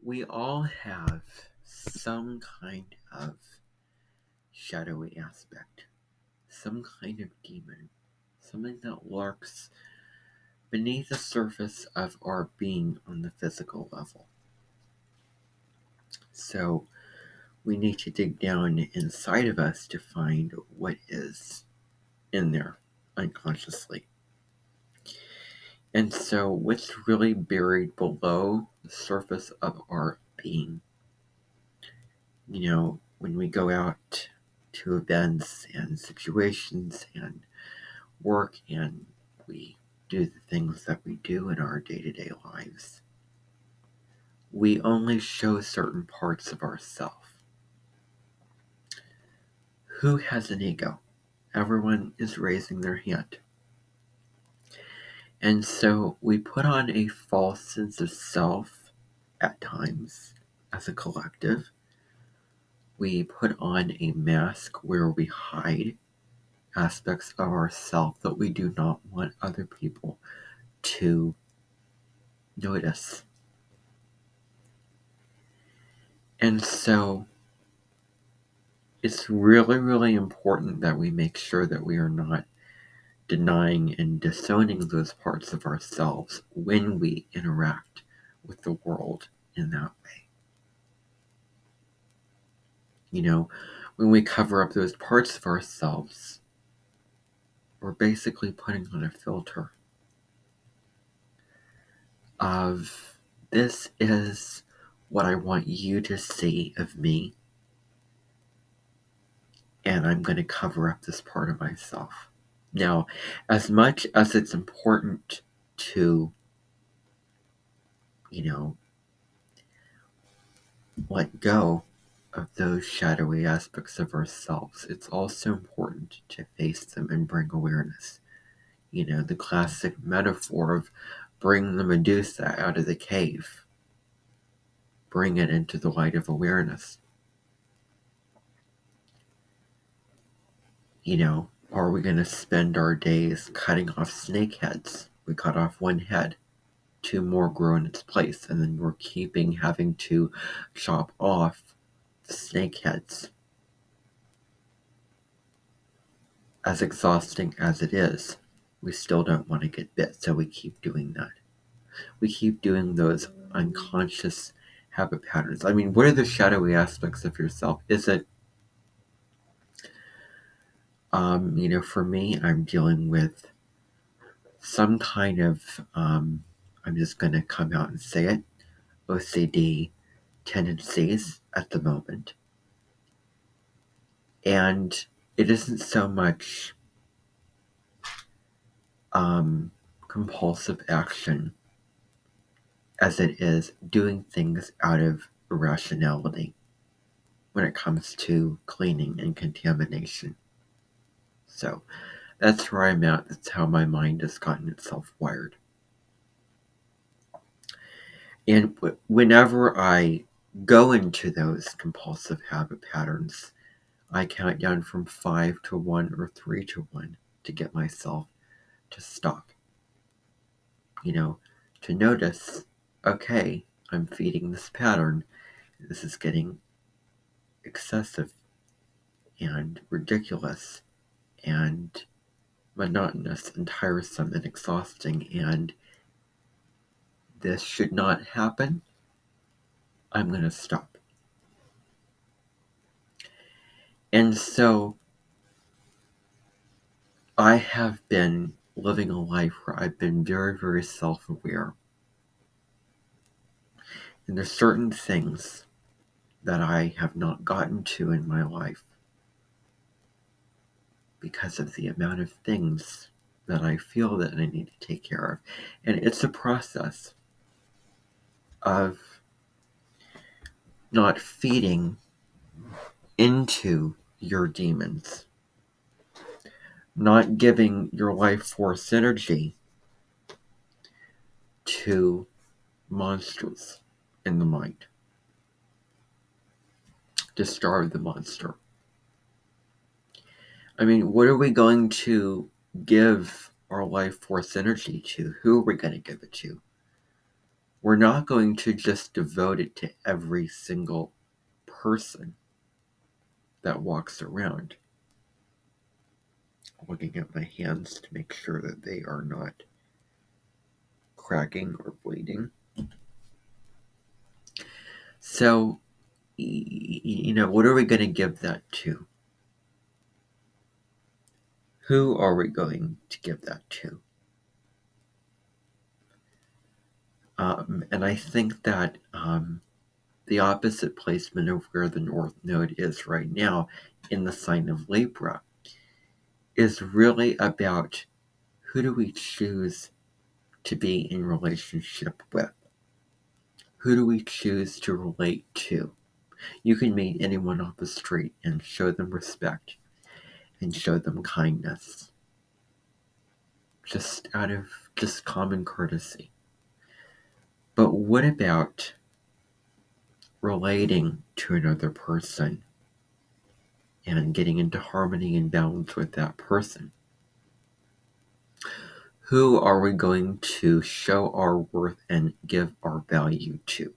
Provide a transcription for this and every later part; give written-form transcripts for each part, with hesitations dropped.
We all have some kind of shadowy aspect, some kind of demon, something that lurks beneath the surface of our being on the physical level. So we need to dig down inside of us to find what is in there unconsciously. And so what's really buried below the surface of our being? When we go out to events and situations and work and we do the things that we do in our day-to-day lives, we only show certain parts of ourselves. Who has an ego? Everyone is raising their hand. And so we put on a false sense of self at times as a collective. We put on a mask where we hide aspects of ourselves that we do not want other people to notice. And so it's really, really important that we make sure that we are not denying and disowning those parts of ourselves when we interact with the world in that way. When we cover up those parts of ourselves, we're basically putting on a filter of, this is what I want you to see of me, and I'm going to cover up this part of myself. Now, as much as it's important to, let go of those shadowy aspects of ourselves, it's also important to face them and bring awareness. The classic metaphor of bring the Medusa out of the cave. Bring it into the light of awareness. Are we going to spend our days cutting off snake heads? We cut off one head, 2 more grow in its place, and then we're having to chop off the snake heads. As exhausting as it is, we still don't want to get bit, so we keep doing that. We keep doing those unconscious habit patterns. What are the shadowy aspects of yourself? Is it, for me, I'm dealing with some kind of, I'm just going to come out and say it, OCD tendencies at the moment. And it isn't so much compulsive action as it is doing things out of irrationality when it comes to cleaning and contamination. So that's where I'm at. That's how my mind has gotten itself wired. And whenever I go into those compulsive habit patterns, I count down from 5 to 1 or 3 to 1 to get myself to stop. To notice, okay, I'm feeding this pattern. This is getting excessive and ridiculous and monotonous and tiresome and exhausting, and this should not happen. I'm going to stop. And so I have been living a life where I've been very, very self-aware. And there's certain things that I have not gotten to in my life because of the amount of things that I feel that I need to take care of. And it's a process of not feeding into your demons, not giving your life force energy to monsters in the mind, to starve the monster. What are we going to give our life force energy to? Who are we going to give it to? we're not going to just devote it to every single person that walks around. Looking at my hands to make sure that they are not cracking or bleeding. So, what are we going to give that to? Who are we going to give that to? And I think that the opposite placement of where the North Node is right now in the sign of Libra is really about who do we choose to be in relationship with? Who do we choose to relate to? You can meet anyone off the street and show them respect and show them kindness. Just out of just common courtesy. But what about relating to another person and getting into harmony and balance with that person? Who are we going to show our worth and give our value to?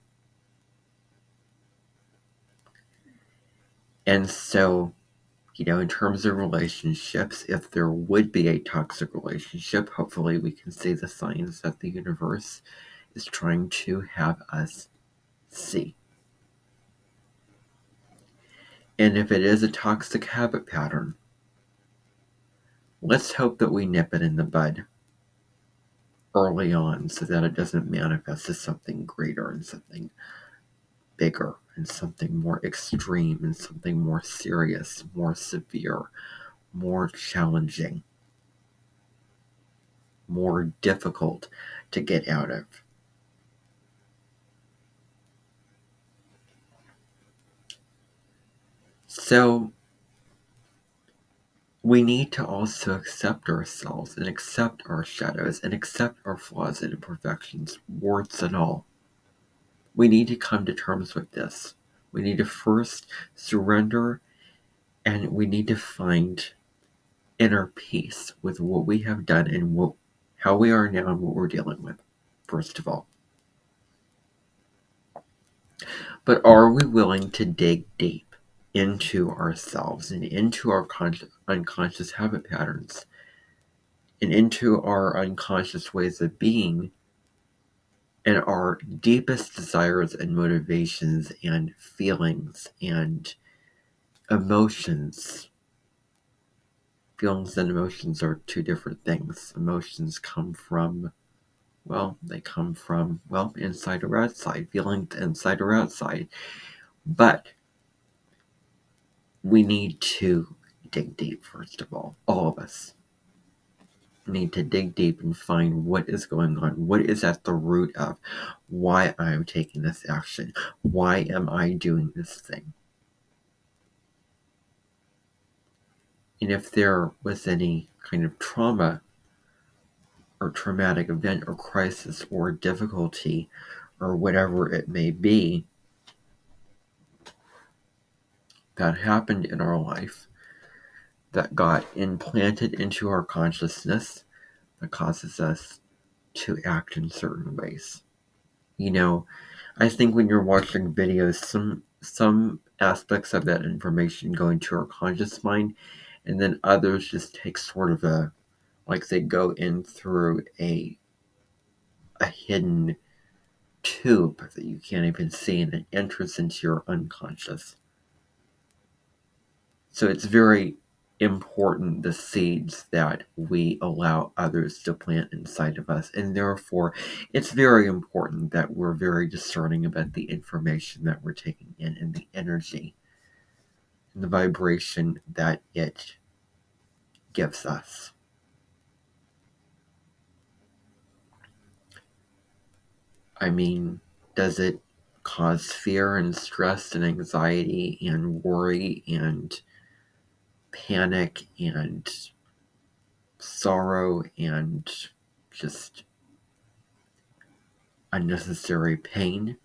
And so, in terms of relationships, if there would be a toxic relationship, hopefully we can see the signs that the universe is trying to have us see. And if it is a toxic habit pattern, let's hope that we nip it in the bud early on so that it doesn't manifest as something greater and something bigger and something more extreme and something more serious, more severe, more challenging, more difficult to get out of. So we need to also accept ourselves and accept our shadows and accept our flaws and imperfections, warts and all. We need to come to terms with this. We need to first surrender, and we need to find inner peace with what we have done and how we are now and what we're dealing with, first of all. But are we willing to dig deep into ourselves and into our unconscious habit patterns and into our unconscious ways of being and our deepest desires and motivations and feelings and emotions? Feelings and emotions are two different things. Emotions come from, inside or outside. Feelings inside or outside. But we need to dig deep, first of all of us need to dig deep and find what is going on, what is at the root of why I'm taking this action, why am I doing this thing. And if there was any kind of trauma or traumatic event or crisis or difficulty or whatever it may be that happened in our life that got implanted into our consciousness that causes us to act in certain ways. I think when you're watching videos, some aspects of that information go into our conscious mind, and then others just take sort of they go in through a hidden tube that you can't even see, and it enters into your unconscious. So it's very important, the seeds that we allow others to plant inside of us, and therefore it's very important that we're very discerning about the information that we're taking in and the energy and the vibration that it gives us. I mean, does it cause fear and stress and anxiety and worry and panic and sorrow and just unnecessary pain?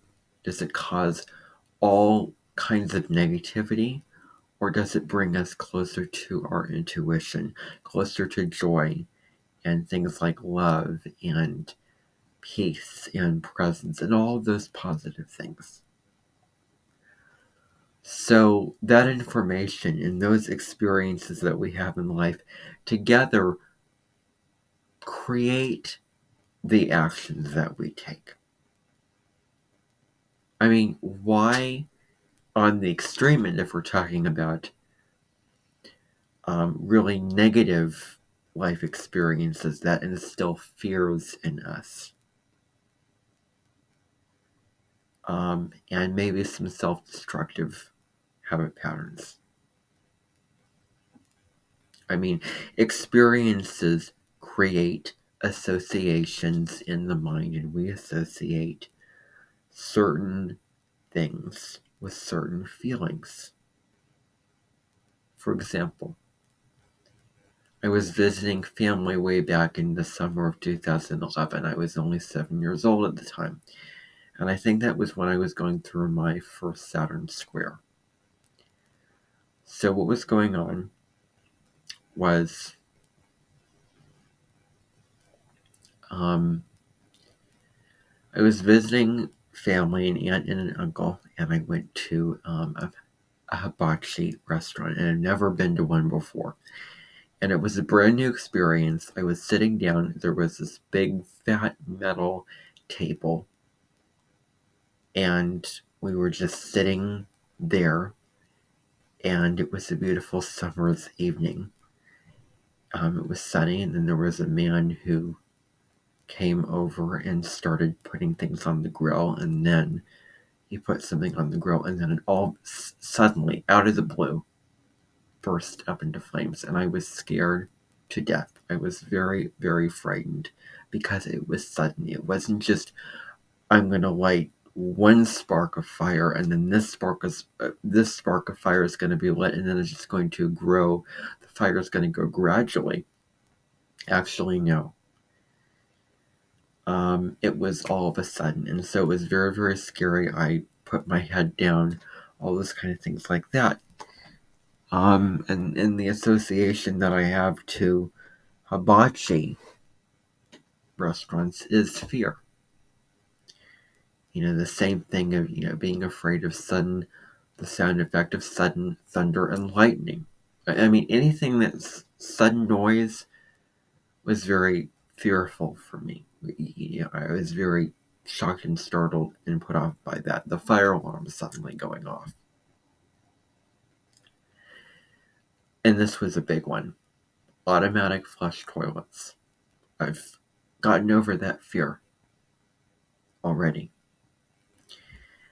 Does it cause all kinds of negativity? Or does it bring us closer to our intuition, closer to joy and things like love and peace and presence and all of those positive things. So that information and those experiences that we have in life together create the actions that we take. I mean, why, on the extreme end, if we're talking about really negative life experiences that instill fears in us, and maybe some self-destructive habit patterns. I mean, experiences create associations in the mind, and we associate certain things with certain feelings. For example, I was visiting family way back in the summer of 2011. I was only 7 years old at the time. And I think that was when I was going through my first Saturn square. So what was going on was I was visiting family, an aunt and an uncle, and I went to a hibachi restaurant, and I'd never been to one before. And it was a brand new experience. I was sitting down. There was this big, fat metal table, and we were just sitting there, and it was a beautiful summer's evening. It was sunny, and then there was a man who came over and started putting things on the grill, and then he put something on the grill, and then it all suddenly, out of the blue, burst up into flames, and I was scared to death. I was very, very frightened because it was sudden. It wasn't just, I'm going to light one spark of fire, and then this spark of fire is going to be lit, and then it's just going to grow. The fire is going to go gradually. Actually, no. It was all of a sudden, and so it was very, very scary. I put my head down, all those kind of things like that. And the association that I have to hibachi restaurants is fear. The same thing of, being afraid of the sound effect of sudden thunder and lightning. I mean, anything that's sudden noise was very fearful for me. I was very shocked and startled and put off by that. The fire alarm suddenly going off. And this was a big one. Automatic flush toilets. I've gotten over that fear already.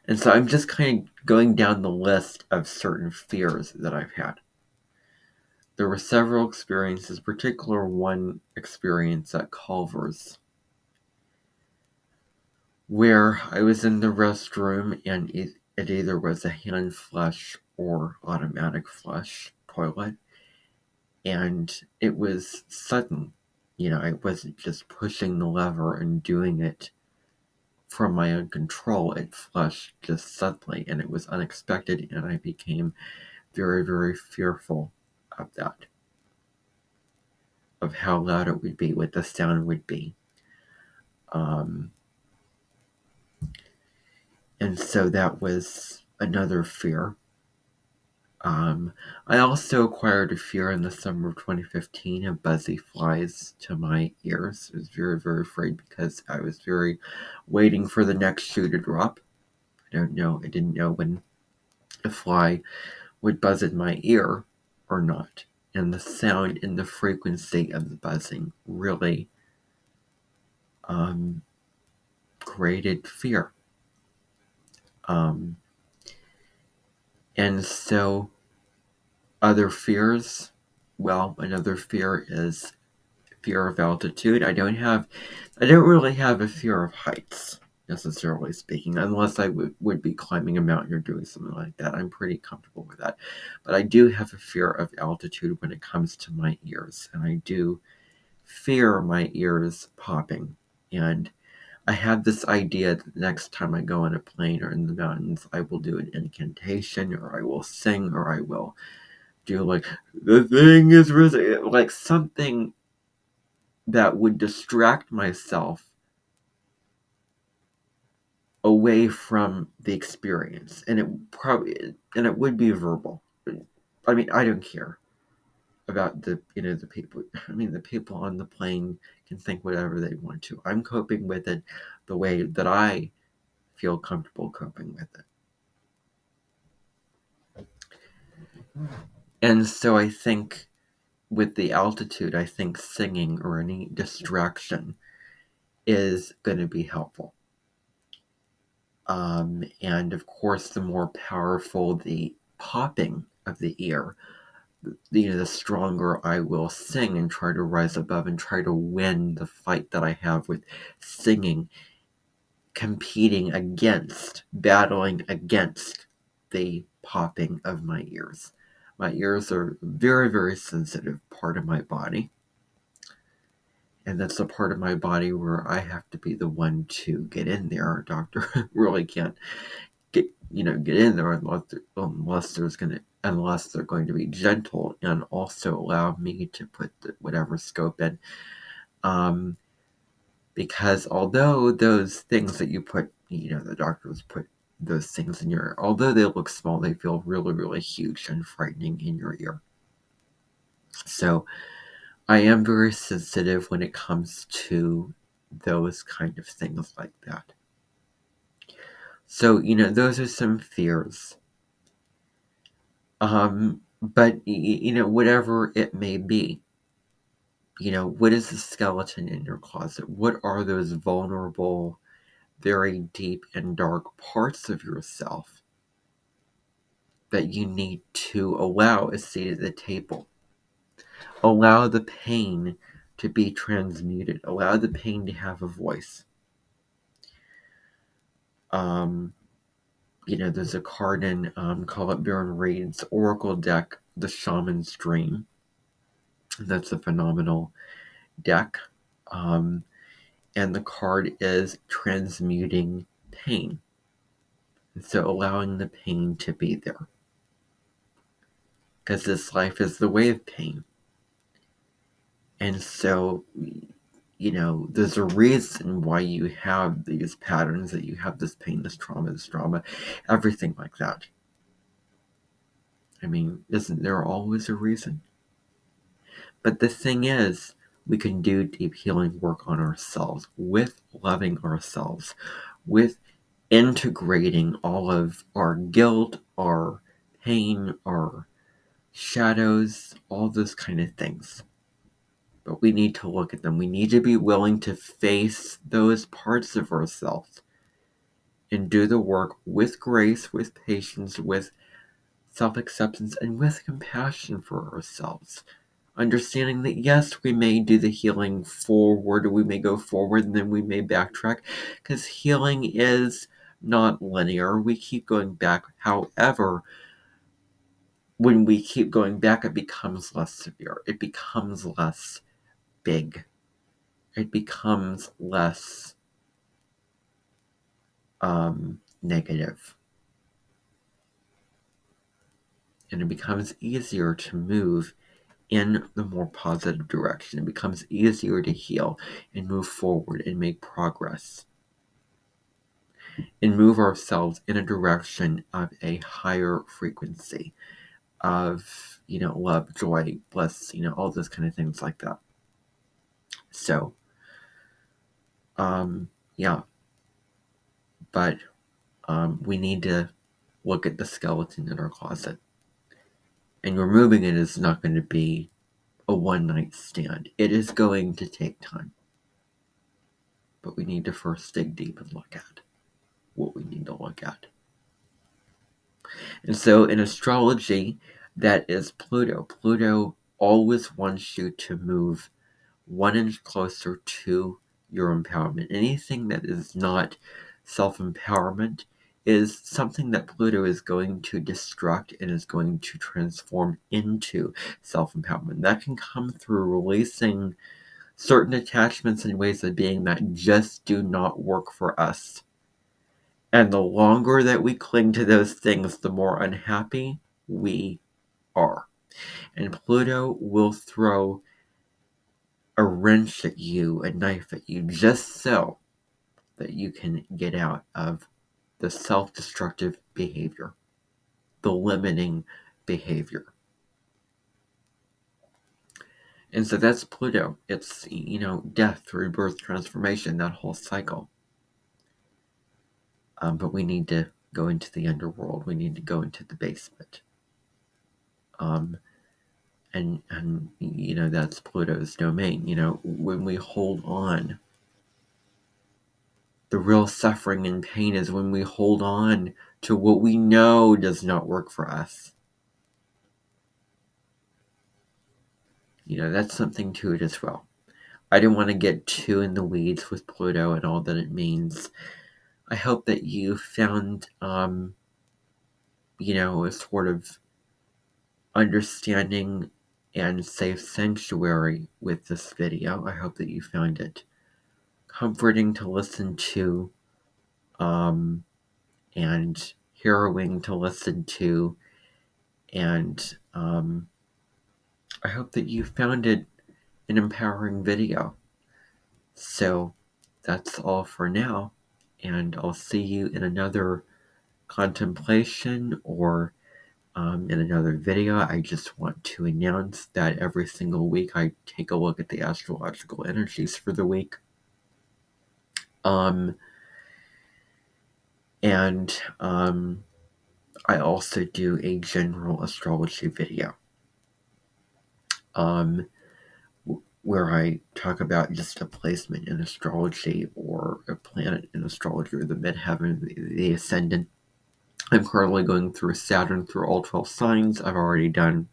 And so I'm just kind of going down the list of certain fears that I've had. There were several experiences, particular one experience at Culver's, where I was in the restroom and it either was a hand flush or automatic flush toilet. And it was sudden. I wasn't just pushing the lever and doing it from my own control. It flushed just suddenly, and it was unexpected, and I became very, very fearful of that, of how loud it would be, what the sound would be. And so that was another fear. I also acquired a fear in the summer of 2015 of buzzy flies to my ears. I was very, very afraid because I was very waiting for the next shoe to drop. I didn't know when a fly would buzz in my ear or not. And the sound and the frequency of the buzzing really created fear. And so other fears, another fear is fear of altitude. I don't really have a fear of heights, necessarily speaking, unless I would be climbing a mountain or doing something like that. I'm pretty comfortable with that. But I do have a fear of altitude when it comes to my ears, and I do fear my ears popping. And I have this idea that the next time I go on a plane or in the mountains, I will do an incantation, or I will sing, or I will do like, the thing is risen, like something that would distract myself away from the experience, and it would be verbal. I mean, I don't care about the people. I mean, the people on the plane can think whatever they want to. I'm coping with it the way that I feel comfortable coping with it. And so I think with the altitude, I think singing or any distraction is going to be helpful. And of course, the more powerful the popping of the ear, the stronger I will sing and try to rise above and try to win the fight that I have with singing, competing against, battling against the popping of my ears. My ears are a very, very sensitive part of my body. And that's the part of my body where I have to be the one to get in there. Our doctor really can't get in there unless they're going to be gentle and also allow me to put whatever scope in. Because although those things that you put, the doctors put those things in your ear, although they look small, they feel really, really huge and frightening in your ear. So I am very sensitive when it comes to those kind of things like that. So, those are some fears. But, whatever it may be, what is the skeleton in your closet? What are those vulnerable, very deep and dark parts of yourself that you need to allow a seat at the table? Allow the pain to be transmuted. Allow the pain to have a voice. There's a card in Colette Baron Reid's Oracle deck, The Shaman's Dream. That's a phenomenal deck. And the card is transmuting pain. And so allowing the pain to be there. Because this life is the way of pain. And so, there's a reason why you have these patterns, that you have this pain, this drama, everything like that. I mean, isn't there always a reason? But the thing is, we can do deep healing work on ourselves with loving ourselves, with integrating all of our guilt, our pain, our shadows, all those kind of things. But we need to look at them. We need to be willing to face those parts of ourselves and do the work with grace, with patience, with self-acceptance, and with compassion for ourselves. Understanding that yes, we may do the healing forward, or we may go forward and then we may backtrack, because healing is not linear. We keep going back. However, when we keep going back, it becomes less severe. It becomes less big. It becomes less negative. And it becomes easier to move in the more positive direction. It becomes easier to heal and move forward and make progress and move ourselves in a direction of a higher frequency of, love, joy, bliss, all those kind of things like that. So, yeah. But we need to look at the skeleton in our closet. And removing it is not going to be a one-night stand. It is going to take time. But we need to first dig deep and look at what we need to look at. And so in astrology, that is Pluto. Pluto always wants you to move 1 inch closer to your empowerment. Anything that is not self-empowerment is something that Pluto is going to destruct and is going to transform into self-empowerment. That can come through releasing certain attachments and ways of being that just do not work for us. And the longer that we cling to those things, the more unhappy we are. And Pluto will throw a wrench at you, a knife at you, just so that you can get out of the self-destructive behavior, the limiting behavior. And so that's Pluto. It's, death, rebirth, transformation, that whole cycle. But we need to go into the underworld. We need to go into the basement. And that's Pluto's domain. When we hold on, the real suffering and pain is when we hold on to what we know does not work for us. That's something to it as well. I didn't want to get too in the weeds with Pluto and all that it means. I hope that you found, a sort of understanding and safe sanctuary with this video. I hope that you found it comforting to listen to, and harrowing to listen to, and I hope that you found it an empowering video. So that's all for now, and I'll see you in another contemplation or in another video. I just want to announce that every single week I take a look at the astrological energies for the week. And I also do a general astrology video where I talk about just a placement in astrology or a planet in astrology or the midheaven, the ascendant. I'm currently going through Saturn through all 12 signs. I've already done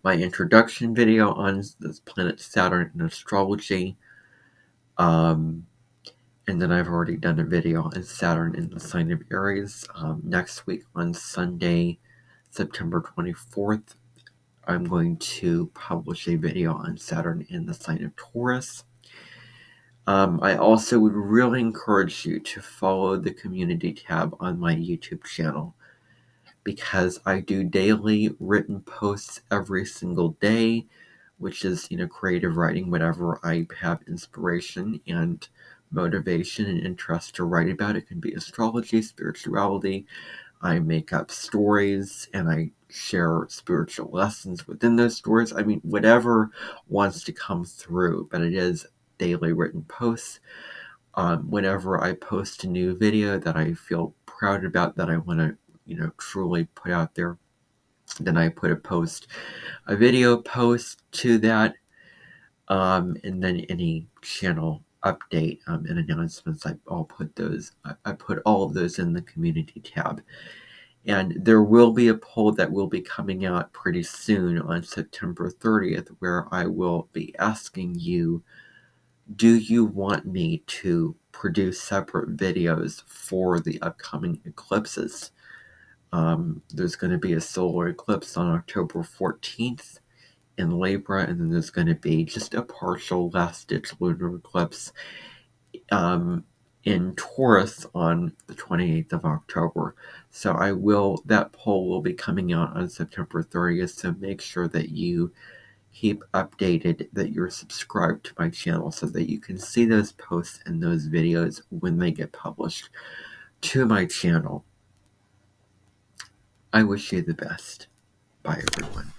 my introduction video on this planet Saturn in astrology. And then I've already done a video on Saturn in the sign of Aries. Next week on Sunday, September 24th, I'm going to publish a video on Saturn in the sign of Taurus. I also would really encourage you to follow the community tab on my YouTube channel, because I do daily written posts every single day, which is, creative writing, whatever I have inspiration and motivation and interest to write about. It can be astrology, spirituality. I make up stories and I share spiritual lessons within those stories. I mean, whatever wants to come through, but it is daily written posts. Whenever I post a new video that I feel proud about, that I want to, truly put out there, then I put a video post to that, and then any channel update and announcements, I'll put those. I put all of those in the community tab. And there will be a poll that will be coming out pretty soon on September 30th, where I will be asking you, do you want me to produce separate videos for the upcoming eclipses? There's going to be a solar eclipse on October 14th in Libra, and then there's going to be just a partial last-ditch lunar eclipse in Taurus on the 28th of October. So that poll will be coming out on September 30th, so make sure that you keep updated, that you're subscribed to my channel so that you can see those posts and those videos when they get published to my channel. I wish you the best. Bye, everyone.